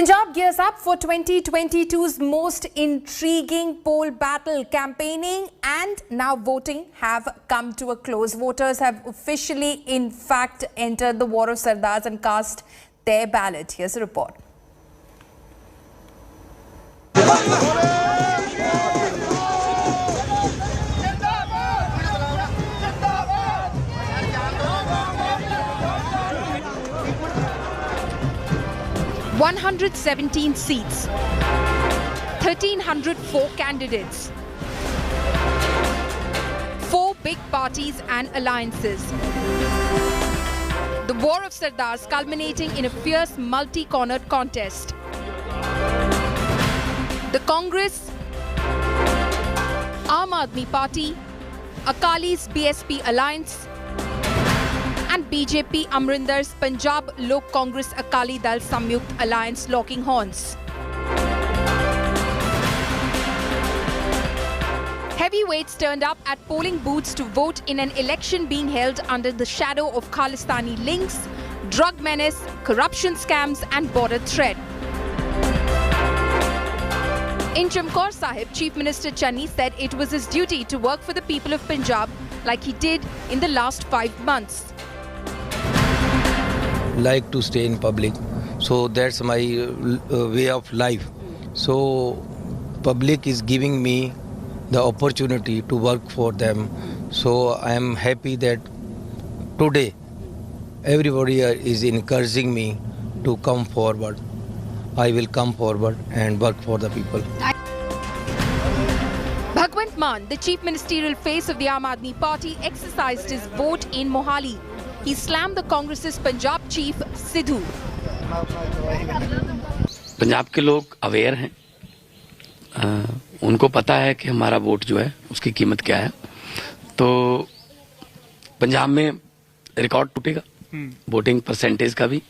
Punjab gears up for 2022's most intriguing poll battle. Campaigning and now voting have come to a close. Voters have officially, in fact, entered the war of Sardars and cast their ballot. Here's a report. "117 seats, 1,304 candidates, 4 big parties and alliances. The war of Sardars culminating in a fierce multi-cornered contest. The Congress, Aam Aadmi Party, Akali's BSP alliance and BJP Amrinder's Punjab Lok Congress Akali Dal Samyukt alliance locking horns. Heavyweights turned up at polling booths to vote in an election being held under the shadow of Khalistani links, drug menace, corruption scams and border threat. In Chamkaur Sahib, Chief Minister Channi said it was his duty to work for the people of Punjab like he did in the last 5 months. Like to stay in public, so that's my way of life. So public is giving me the opportunity to work for them, so I am happy that today everybody is encouraging me to come forward. I will come forward and work for the people. Bhagwant Mann, the chief ministerial face of the Aam Aadmi Party, exercised his vote in Mohali. He slammed the Congress's Punjab chief Sidhu. Punjab के लोग aware हैं, उनको पता है कि हमारा vote जो है उसकी कीमत क्या है, तो पंजाब में रिकॉर्ड टूटेगा वोटिंग परसेंटेज का भी,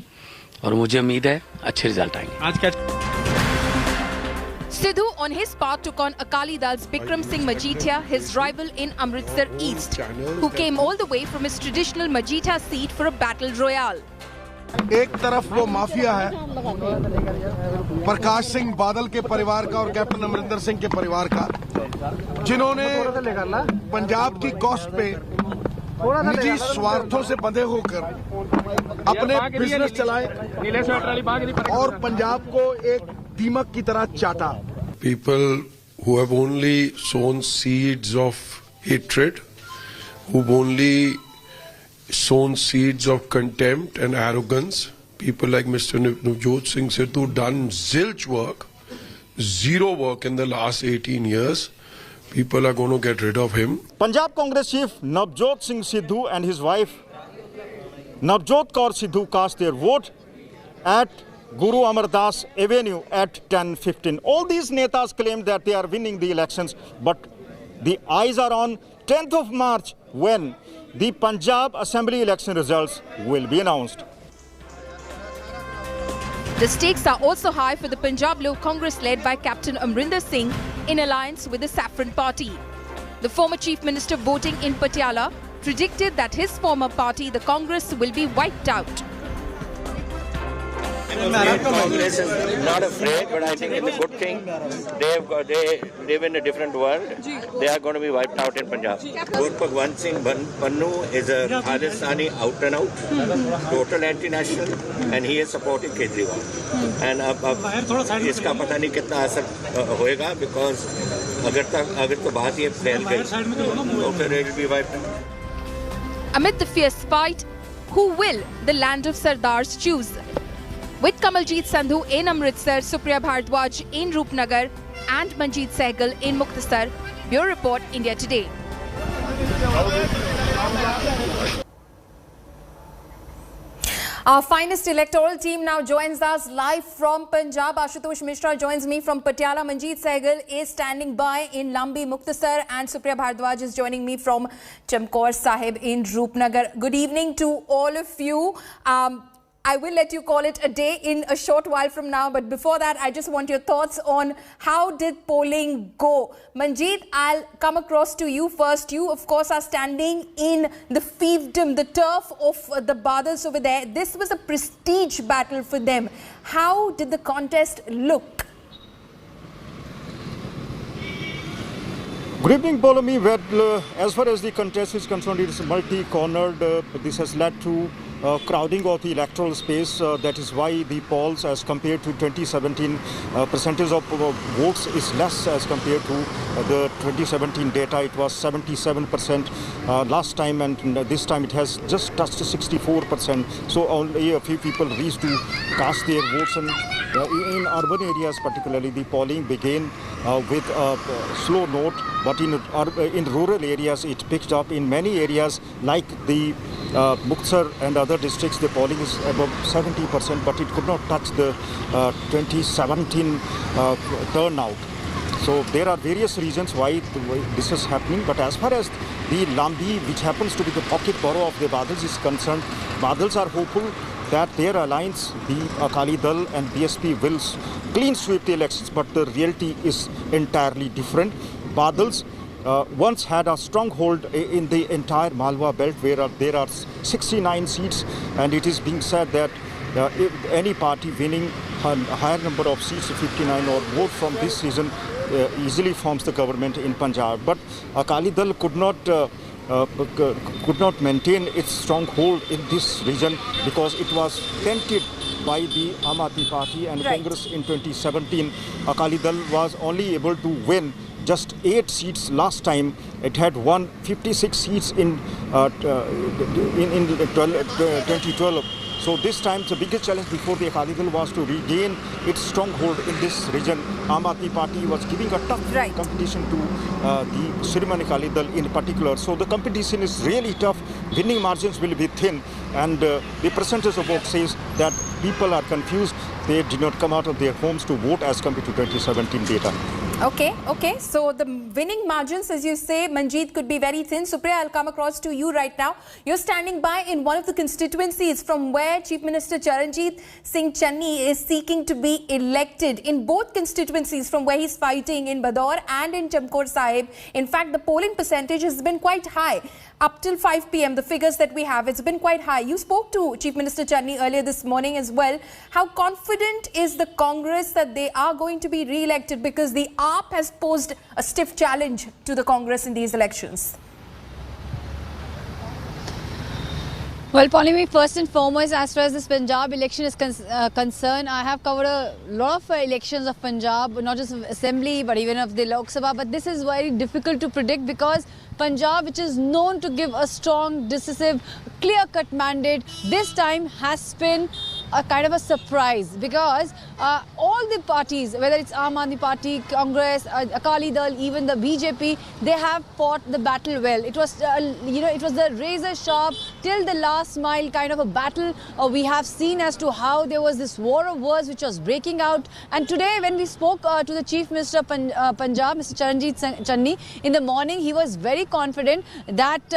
और मुझे उम्मीद है अच्छे रिजल्ट आएंगे। Sidhu, on his part, took on Akali Dal's Bikram Singh Majithia, his rival in Amritsar East, who came all the way from his traditional Majithia seat for a battle royale. एक तरफ वो mafia है प्रकाश सिंह बादल के परिवार का और captain Amarinder Singh के परिवार का, जिन्होंने पंजाब की कॉस्ट पे निजी स्वार्थों से बंधे होकर अपने बिजनेस चलाए और पंजाब को एक दीमक की तरह चाटा। People who have only sown seeds of hatred, who've only sown seeds of contempt and arrogance, people like Mr. Navjot Singh Sidhu done zilch work, zero work in the last 18 years. People are going to get rid of him. Punjab Congress Chief Navjot Singh Sidhu and his wife Navjot Kaur Sidhu cast their vote at Guru Amar Das Avenue at 10:15. All these netas claim that they are winning the elections, but the eyes are on 10th of March when the Punjab Assembly election results will be announced. The stakes are also high for the Punjab Lok Congress led by Captain Amrinder Singh in alliance with the Saffron Party. The former Chief Minister voting in Patiala predicted that his former party, the Congress, will be wiped out. Congress is not afraid, but I think it's a good thing. They live in a different world. They are going to be wiped out in Punjab. Bhagwant Singh Pannu is a Khalistani out and out, total anti-national, and he is supporting Kejriwal. And अब इसका पता नहीं कितना असर होएगा, because अगर तो बात ये फैल गई तो फिर it will be wiped out. Amid the fierce fight, who will the land of Sardars choose? With Kamaljeet Sandhu in Amritsar, Supriya Bhardwaj in Roopnagar and Manjeet Sehgal in Muktasar. Bureau Report, India Today. Our finest electoral team now joins us live from Punjab. Ashutosh Mishra joins me from Patiala. Manjeet Sehgal is standing by in Lambi, Muktasar, and Supriya Bhardwaj is joining me from Chamkaur Sahib in Roopnagar. Good evening to all of you. I will let you call it a day in a short while from now. But before that, I just want your thoughts on how did polling go. Manjeet, I'll come across to you first. You, of course, are standing in the fiefdom, the turf of the Badals over there. This was a prestige battle for them. How did the contest look? Good evening, Bolami. Well, as far as the contest is concerned, it is multi-cornered. This has led to crowding of the electoral space. That is why the polls, as compared to 2017, percentage of votes is less as compared to the 2017 data. It was 77% last time, and this time it has just touched 64%. So only a few people reached to cast their votes. And in urban areas particularly, the polling began with a slow note, but in rural areas it picked up. In many areas like the Muktsar and other districts, the polling is above 70%, but it could not touch the 2017 turnout. So there are various reasons why this is happening. But as far as the Lambi, which happens to be the pocket borough of the Badals, is concerned, Badals are hopeful that their alliance, the Akali Dal and BSP, will clean sweep the elections, but the reality is entirely different. Badals once had a stronghold in the entire Malwa belt, where there are 69 seats, and it is being said that if any party winning a higher number of seats, 59 or more from this region, easily forms the government in Punjab. But Akali Dal could not maintain its stronghold in this region because it was tempted by the Aam Aadmi Party and Congress in 2017. Akali Dal was only able to win just 8 seats last time. It had won 56 seats in 2012. So this time the biggest challenge before the Akali Dal was to regain its stronghold in this region. Aam Aadmi Party was giving a tough competition to the Shriman Akali Dal in particular. So the competition is really tough. Winning margins will be thin, and the percentage of vote says that people are confused. They did not come out of their homes to vote as compared to 2017 data. Okay. So the winning margins, as you say, Manjeet, could be very thin. Supriya, I'll come across to you right now. You're standing by in one of the constituencies from where Chief Minister Charanjit Singh Channi is seeking to be elected. In both constituencies from where he's fighting, in Badaur and in Chamkor Sahib, in fact, the polling percentage has been quite high. Up till 5 p.m, the figures that we have, it's been quite high. You spoke to Chief Minister Channi earlier this morning as well. How confident is the Congress that they are going to be re-elected? Because the AAP has posed a stiff challenge to the Congress in these elections. Well, Paulimi, first and foremost, as far as this Punjab election is concerned, I have covered a lot of elections of Punjab, not just of Assembly, but even of the Lok Sabha. But this is very difficult to predict because Punjab, which is known to give a strong, decisive, clear-cut mandate, this time has been a kind of a surprise because all the parties, whether it's Aam Aadmi Party, Congress, Akali Dal, even the BJP, they have fought the battle well. It was, it was the razor sharp till the last mile kind of a battle. We have seen as to how there was this war of words which was breaking out. And today, when we spoke to the Chief Minister of Punjab, Mr. Charanjit Channi, in the morning, he was very confident that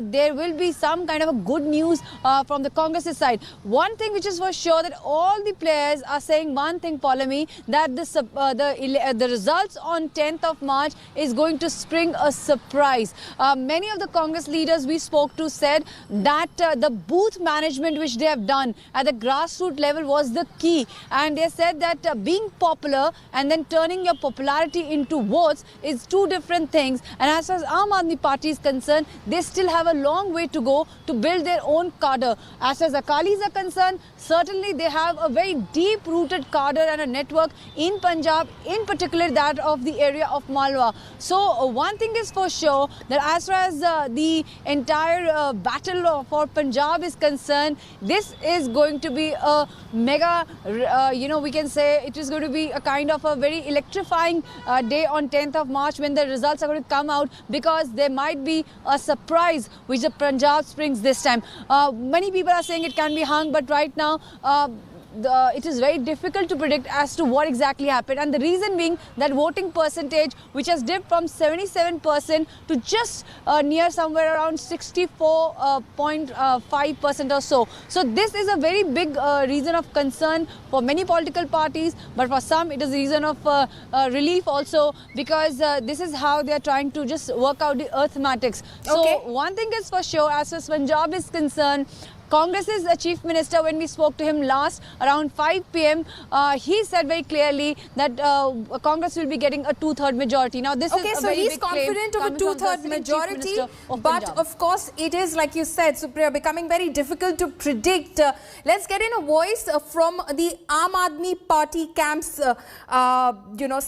there will be some kind of a good news from the Congress side. One thing which is for sure that all the players are saying one thing, Paulami, that the results on 10th of March is going to spring a surprise. Many of the Congress leaders we spoke to said that the booth management which they have done at the grassroots level was the key, and they said that being popular and then turning your popularity into votes is two different things. And as far as Aam Aadmi Party is concerned, they still have a long way to go to build their own cadre. As far as Akalis are concerned, certainly they have a very deep-rooted cadre and a network in Punjab, in particular that of the area of Malwa. So one thing is for sure, that as far as the entire battle for Punjab is concerned, this is going to be a mega, we can say it is going to be a kind of a very electrifying day on 10th of March when the results are going to come out, because there might be a surprise which the Punjab springs this time. Many people are saying it can be hung, but right now it is very difficult to predict as to what exactly happened, and the reason being that voting percentage, which has dipped from 77% to just near somewhere around 64.5% or so. So this is a very big reason of concern for many political parties, but for some it is a reason of relief also, because this is how they are trying to just work out the arithmetics. So one thing is for sure, as far as Punjab is concerned, Congress's chief minister, when we spoke to him last around 5 p.m, he said very clearly that Congress will be getting a 2/3 majority. Now this is a very he's big claim confident of a 2/3 majority, but of course it is, like you said, Supriya, becoming very difficult to predict. Let's get in a voice from the Aam Aadmi Party camp's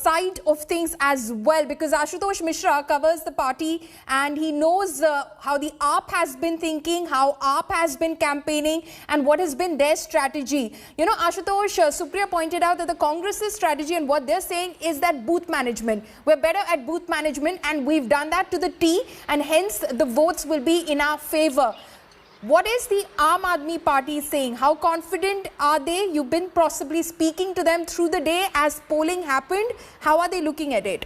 side of things as well, because Ashutosh Mishra covers the party and he knows how the AAP has been thinking, how AAP has been campaigning, and what has been their strategy. You know, Ashutosh, Supriya pointed out that the Congress's strategy and what they're saying is that booth management. We're better at booth management and we've done that to the T, and hence the votes will be in our favor. What is the Aam Aadmi Party saying? How confident are they? You've been possibly speaking to them through the day as polling happened. How are they looking at it?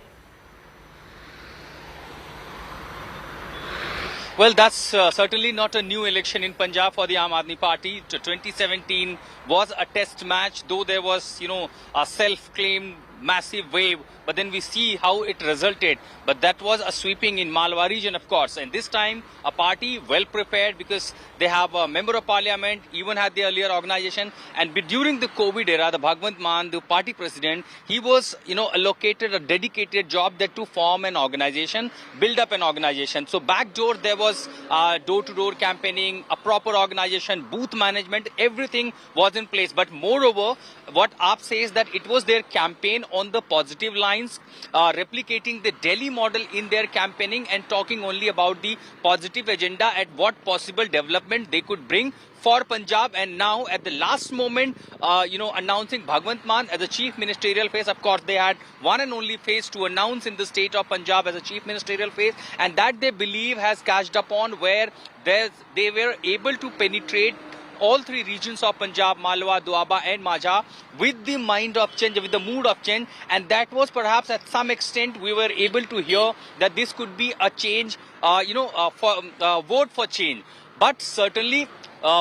Well, that's certainly not a new election in Punjab for the Aam Aadmi Party. 2017 was a test match, though there was, a self-claimed massive wave, but then we see how it resulted. But that was a sweeping in Malwa region, of course. And this time, a party well prepared, because they have a member of parliament, even had the earlier organization. And during the COVID era, the Bhagwant Mann, the party president, he was, allocated a dedicated job there to form an organization, build up an organization. So backdoor, there was door-to-door campaigning, a proper organization, booth management, everything was in place. But moreover, what AAP says that it was their campaign on the positive lines, replicating the Delhi model in their campaigning and talking only about the positive agenda at what possible development they could bring for Punjab. And now at the last moment, announcing Bhagwant Mann as a chief ministerial face. Of course, they had one and only face to announce in the state of Punjab as a chief ministerial face, and that they believe has catched upon, where they were able to penetrate all three regions of Punjab, Malwa, Doaba and Majha, with the mind of change, with the mood of change. And that was perhaps at some extent we were able to hear that this could be a change, vote for change. But certainly,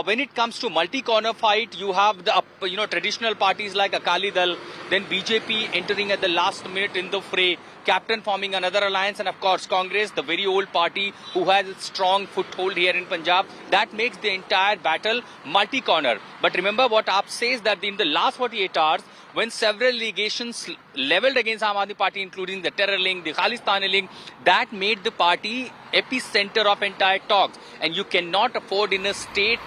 when it comes to multi-corner fight, you have the traditional parties like Akali Dal, then BJP entering at the last minute in the fray, Captain forming another alliance, and of course Congress, the very old party who has its strong foothold here in Punjab. That makes the entire battle multi-corner. But remember what AAP says, that in the last 48 hours, when several allegations leveled against Aam Aadmi Party, including the terror link, the Khalistani link, that made the party epicenter of entire talks. And you cannot afford in a state,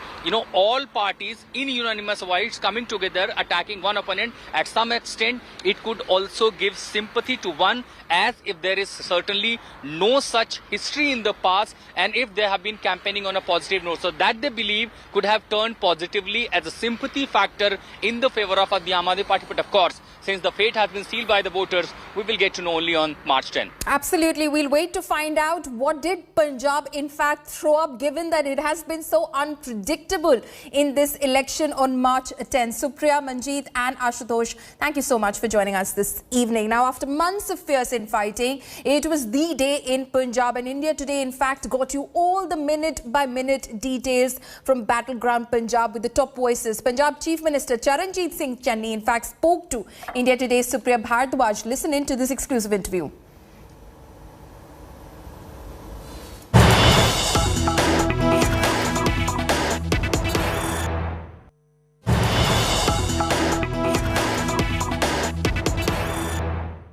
all parties in unanimous voice coming together, attacking one opponent. At some extent, it could also give sympathy to one, as if there is certainly no such history in the past, and if they have been campaigning on a positive note. So that they believe could have turned positively as a sympathy factor in the favor of the Aam Aadmi Party. But of course, since the fate has been sealed by the voters, we will get to know only on March 10. Absolutely. We'll wait to find out what did Punjab in fact throw up, given that it has been so unpredictable in this election on March 10. Supriya, Manjeet and Ashutosh, thank you so much for joining us this evening. Now, after months of fierce infighting, it was the day in Punjab, and India Today in fact got you all the minute-by-minute details from battleground Punjab with the top voices. Punjab Chief Minister Charanjit Singh Channi in fact spoke to India Today's Supriya Bhardwaj. Listen in to this exclusive interview.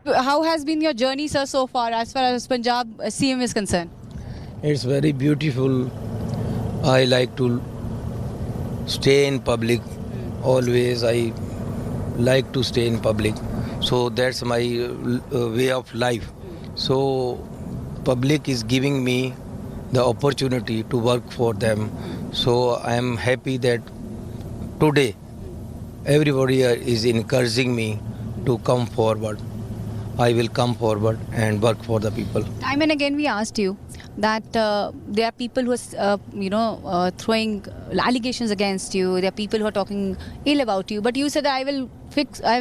How has been your journey, sir, so far as Punjab CM is concerned? It's very beautiful. I like to stay in public. Always I like to stay in public. So that's my way of life. So public is giving me the opportunity to work for them. So I am happy that today everybody is encouraging me to come forward. I will come forward and work for the people. Time and again we asked you, that there are people who are, throwing allegations against you. There are people who are talking ill about you. But you said, I will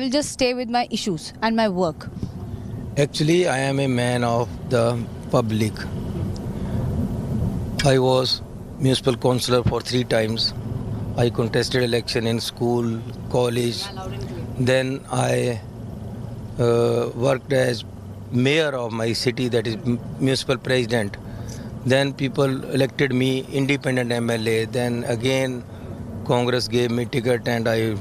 just stay with my issues and my work. Actually, I am a man of the public. I was municipal councillor for 3 times. I contested election in school, college. Then I worked as mayor of my city, that is municipal president. Then people elected me independent MLA. Then again Congress gave me ticket and I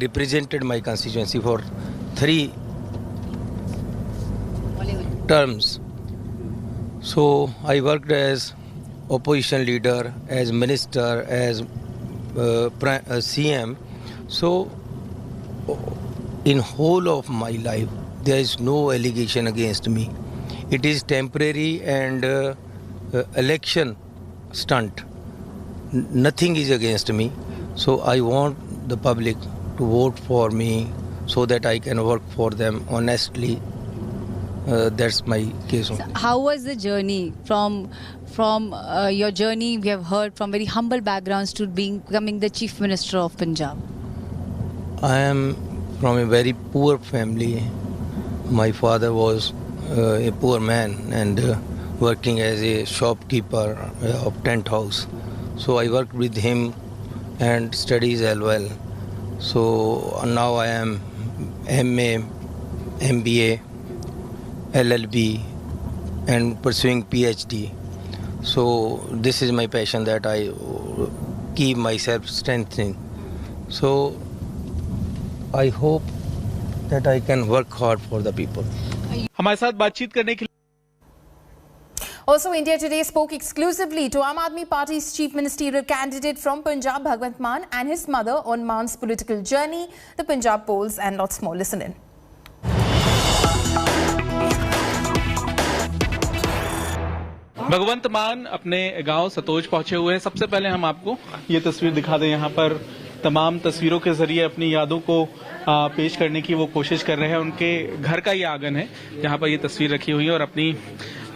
represented my constituency for 3 terms. So I worked as opposition leader, as minister, as CM. So in whole of my life there is no allegation against me. It is temporary and election stunt. Nothing is against me. So I want the public to vote for me so that I can work for them honestly. That's my case. So how was the journey from your journey? We have heard from very humble backgrounds to becoming the Chief Minister of Punjab. I am from a very poor family. My father was a poor man and working as a shopkeeper of tent house. So I worked with him and studies as well. So now I am MA, MBA, LLB and pursuing PhD. So this is my passion that I keep myself strengthening. So I hope that I can work hard for the people. हमारे साथ बातचीत करने के Also, India Today spoke exclusively to Aam Aadmi Party's chief ministerial candidate from Punjab, Bhagwant Mann, and his mother on Mann's political journey, the Punjab polls, and lots more. Listen in. भगवंत मान अपने गांव सतोज पहुंचे हुए हैं। सबसे पहले हम आपको ये तस्वीर दिखा दें। यहाँ पर तमाम तस्वीरों के जरिए अपनी यादों को पेश करने की वो कोशिश कर रहे हैं। उनके घर का ये आंगन है जहाँ पर ये तस्वीर रखी हुई है और अपनी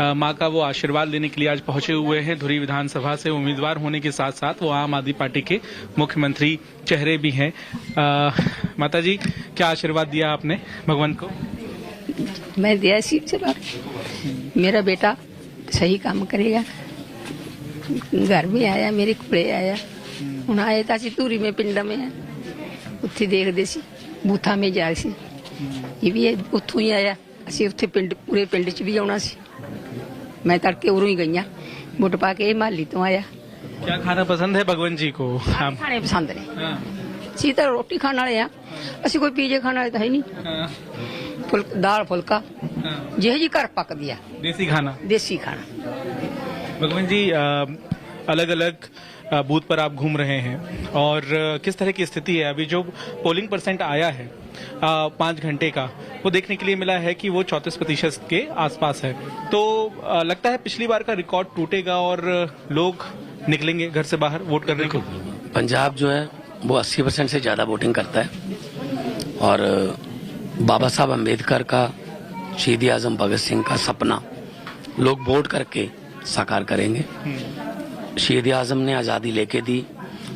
मां का वो आशीर्वाद लेने के लिए आज पहुंचे हुए हैं। धुरी विधानसभा से उम्मीदवार होने के साथ साथ वो आम आदमी पार्टी के मुख्यमंत्री चेहरे भी हैं। माता जी, क्या आशीर्वाद दिया आपने भगवंत को? मैं दिया आशीर्वाद, मेरा बेटा सही काम करेगा। घर में आया, मेरे कुड़े आया, ਹੁਣ ਆਏ ਤਾਂ ਅਸੀਂ ਧੂਰੀ में ਪਿੰਡ में ਹੈ, ਉੱਥੇ ਦੇਖਦੇ ਸੀ ਬੂਥਾ में ਜਾ ਸੀ। ਇਹ ਵੀ ਉੱਥੋਂ ਹੀ ਆਇਆ, ਅਸੀਂ ਉੱਥੇ ਪਿੰਡ ਪੂਰੇ ਪਿੰਡ 'ਚ ਵੀ ਆਉਣਾ ਸੀ। मैं तड़के उरों ही गई वोट पा के माली तो आया। क्या खाना पसंद है भगवंत जी को? खाने पसंद ने, सी तो रोटी खाने वाले हैं, असि कोई पीजे खाने वाले तो है नहीं। दाल फुलका जे जी घर पक दिया, देसी खाना। देसी खाना। भगवंत जी, अलग अलग बूथ पर आप घूम रहे हैं और किस तरह की स्थिति है? अभी जो पोलिंग परसेंट आया है 5 घंटे का, वो देखने के लिए मिला है कि वो 34% के आसपास है। तो लगता है पिछली बार का रिकॉर्ड टूटेगा और लोग निकलेंगे घर से बाहर वोट करने को। पंजाब जो है वो 80% से ज्यादा वोटिंग करता है और बाबा साहब अम्बेडकर का, शहीद आजम भगत सिंह का सपना लोग वोट करके साकार करेंगे। शहीद आजम ने आज़ादी लेके दी,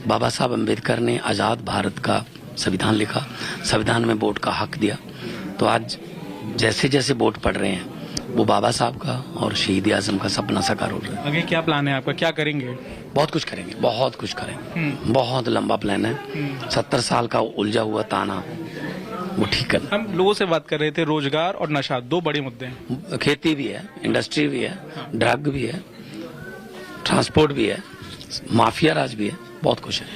बाबा साहब अम्बेडकर ने आज़ाद भारत का संविधान लिखा, संविधान में वोट का हक दिया। तो आज जैसे जैसे वोट पड़ रहे हैं वो बाबा साहब का और शहीद आजम का सपना साकार हो रहा है। आगे क्या प्लान है आपका, क्या करेंगे? बहुत कुछ करेंगे, बहुत कुछ करेंगे। बहुत लंबा प्लान है। 70 साल का उलझा हुआ ताना वो ठीक करना। हम लोगों से बात कर रहे थे, रोजगार और नशा 2 बड़े मुद्दे हैं। खेती भी है, इंडस्ट्री भी है, ड्रग भी है, ट्रांसपोर्ट भी है, माफिया राज भी है, बहुत कुछ है।